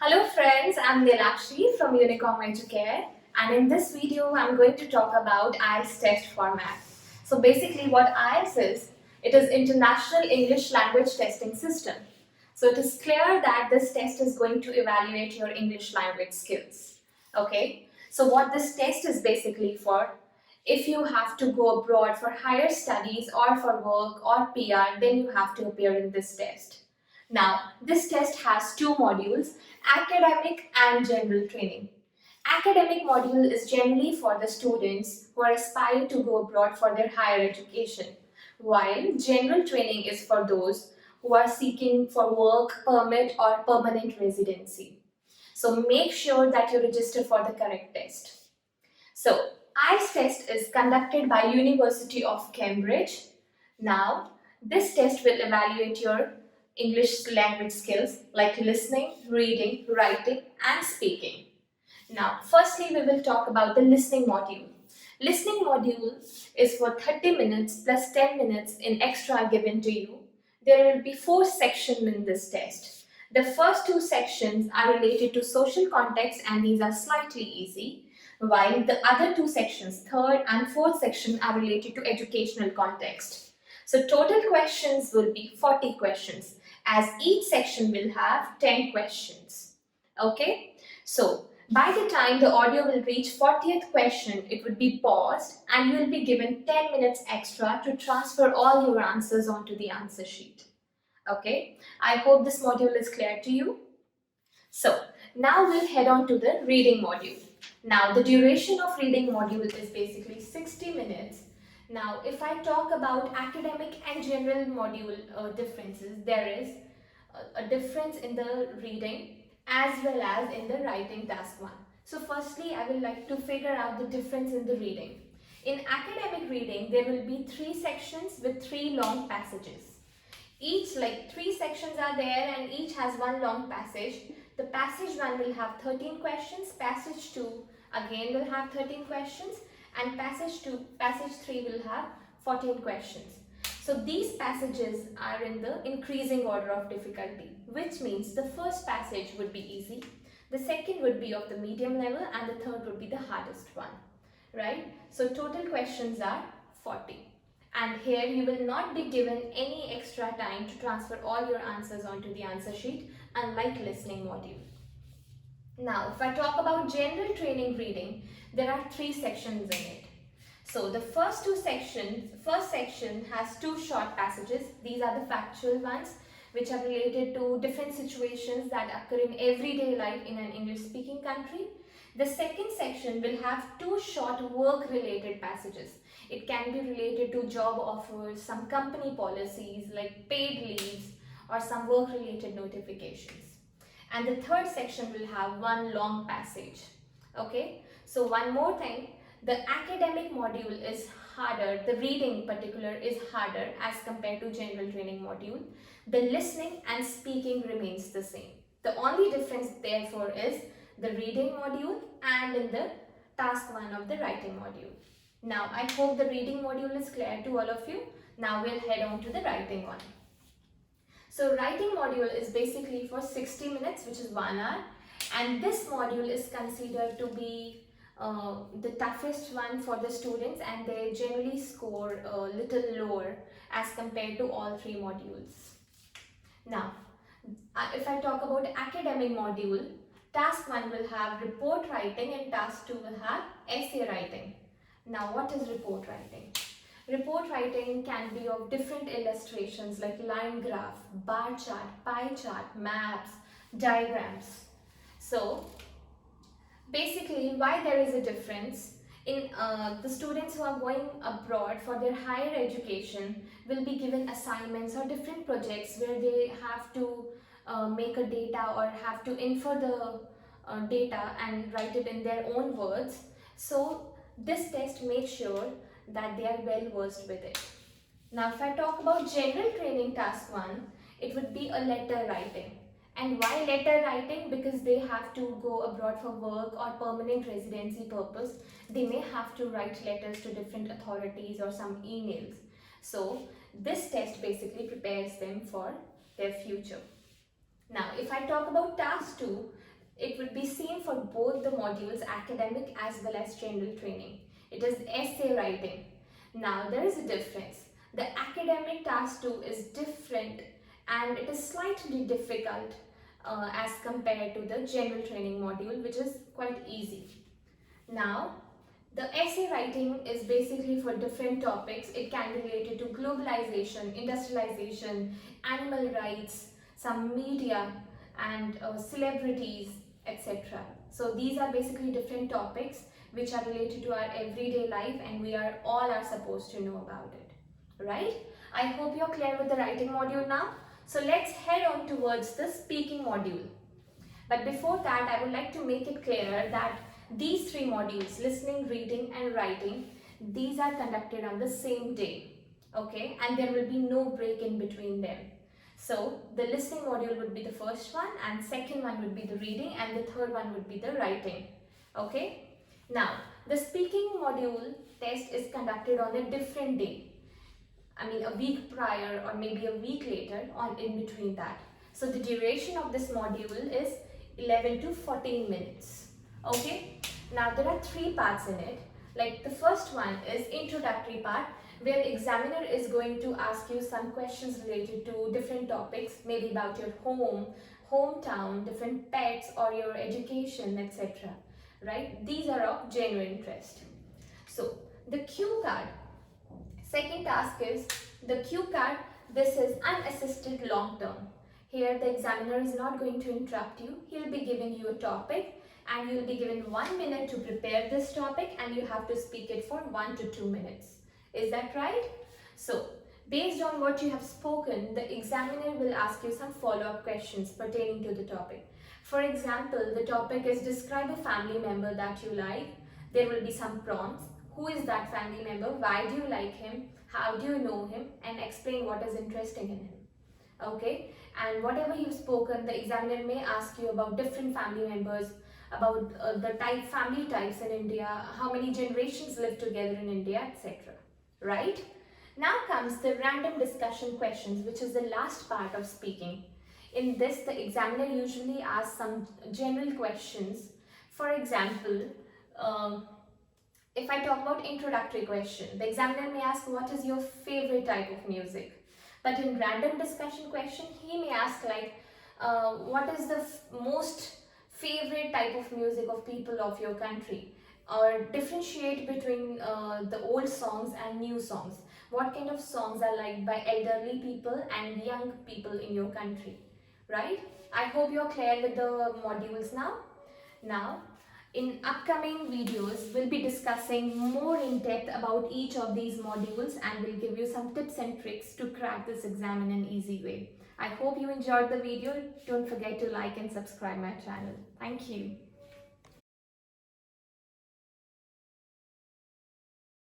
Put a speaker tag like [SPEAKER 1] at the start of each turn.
[SPEAKER 1] Hello friends, I'm Nilakshi from Unicom Educare, and in this video I'm going to talk about IELTS test format. So basically what IELTS is, it is International English Language Testing System. So it is clear that this test is going to evaluate your English language skills. Okay, so what this test is basically for, if you have to go abroad for higher studies or for work or PR, then you have to appear in this test. Now, this test has two modules, academic and general training. Academic module is generally for the students who are aspiring to go abroad for their higher education, while general training is for those who are seeking for work permit or permanent residency. So make sure that you register for the correct test. So, IELTS test is conducted by University of Cambridge. Now, this test will evaluate your English language skills like listening, reading, writing, and speaking. Now, firstly, we will talk about the listening module. Listening module is for 30 minutes plus 10 minutes in extra given to you. There will be 4 sections in this test. The first 2 sections are related to social context and these are slightly easy, while the other 2 sections, third and fourth section, are related to educational context. So total questions will be 40 questions as each section will have 10 questions. Okay, so by the time the audio will reach 40th question, it would be paused and you will be given 10 minutes extra to transfer all your answers onto the answer sheet. Okay, I hope this module is clear to you. So now we'll head on to the reading module. Now the duration of reading module is basically 60 minutes. Now if I talk about academic and general module differences, there is a difference in the reading as well as in the writing task 1. So firstly I will like to figure out the difference in the reading. In academic reading there will be 3 sections with 3 long passages. Each, like 3 sections are there and each has one long passage. The passage 1 will have 13 questions, passage 2 again will have 13 questions, and passage 3 will have 14 questions. So these passages are in the increasing order of difficulty, which means the first passage would be easy, the second would be of the medium level, and the third would be the hardest one, right? So total questions are 40. And here you will not be given any extra time to transfer all your answers onto the answer sheet, unlike listening module. Now, if I talk about general training reading, there are 3 sections in it. So the first section has 2 short passages. These are the factual ones, which are related to different situations that occur in everyday life in an English speaking country. The second section will have 2 short work related passages. It can be related to job offers, some company policies like paid leaves, or some work related notifications. And the third section will have one long passage. Okay, so one more thing, the academic module is harder, the reading in particular is harder as compared to general training module. The listening and speaking remains the same. The only difference therefore is the reading module and in the task 1 of the writing module. Now I hope the reading module is clear to all of you. Now we'll head on to the writing one. So writing module is basically for 60 minutes, which is 1 hour, and this module is considered to be the toughest one for the students, and they generally score a little lower as compared to all 3 modules. Now, if I talk about academic module, task 1 will have report writing and task 2 will have essay writing. Now, what is report writing? Report writing can be of different illustrations like line graph, bar chart, pie chart, maps, diagrams. So basically why there is a difference in the students who are going abroad for their higher education will be given assignments or different projects where they have to make a data or have to infer the data and write it in their own words. So this test makes sure that they are well versed with it. Now if I talk about general training task 1, it would be a letter writing. And why letter writing? Because they have to go abroad for work or permanent residency purpose. They may have to write letters to different authorities or some emails. So this test basically prepares them for their future. Now if I talk about task 2, it would be same for both the modules, academic as well as general training. It is essay writing. Now there is a difference. The academic task 2 is different and it is slightly difficult as compared to the general training module, which is quite easy. Now, the essay writing is basically for different topics. It can be related to globalization, industrialization, animal rights, some media and celebrities, etc. So these are basically different topics which are related to our everyday life and we are all are supposed to know about it, right? I hope you're clear with the writing module now. So let's head on towards the speaking module. But before that, I would like to make it clear that these three modules, listening, reading and writing, these are conducted on the same day, okay? And there will be no break in between them. So the listening module would be the first one and second one would be the reading and the third one would be the writing, okay? Now, the speaking module test is conducted on a different day. I mean a week prior or maybe a week later on in between that. So the duration of this module is 11 to 14 minutes. Okay, now there are three parts in it. Like the first one is introductory part where examiner is going to ask you some questions related to different topics, maybe about your home, hometown, different pets or your education, etc. Right? These are of genuine interest. So the cue card. Second task is the cue card. This is unassisted long term. Here the examiner is not going to interrupt you. He'll be giving you a topic and you'll be given 1 minute to prepare this topic and you have to speak it for 1 to 2 minutes. Is that right? So, based on what you have spoken, the examiner will ask you some follow-up questions pertaining to the topic. For example, the topic is describe a family member that you like. There will be some prompts. Who is that family member? Why do you like him? How do you know him? And explain what is interesting in him. Okay, and whatever you've spoken, the examiner may ask you about different family members, about the family types in India, how many generations live together in India, etc. Right? Now comes the random discussion questions, which is the last part of speaking. In this, the examiner usually asks some general questions. For example, if I talk about introductory question, the examiner may ask, what is your favorite type of music? But in random discussion question, he may ask like, what is the most favorite type of music of people of your country? Or differentiate between the old songs and new songs. What kind of songs are liked by elderly people and young people in your country, right? I hope you're clear with the modules now. Now, in upcoming videos, we'll be discussing more in depth about each of these modules and we'll give you some tips and tricks to crack this exam in an easy way. I hope you enjoyed the video. Don't forget to like and subscribe my channel. Thank you.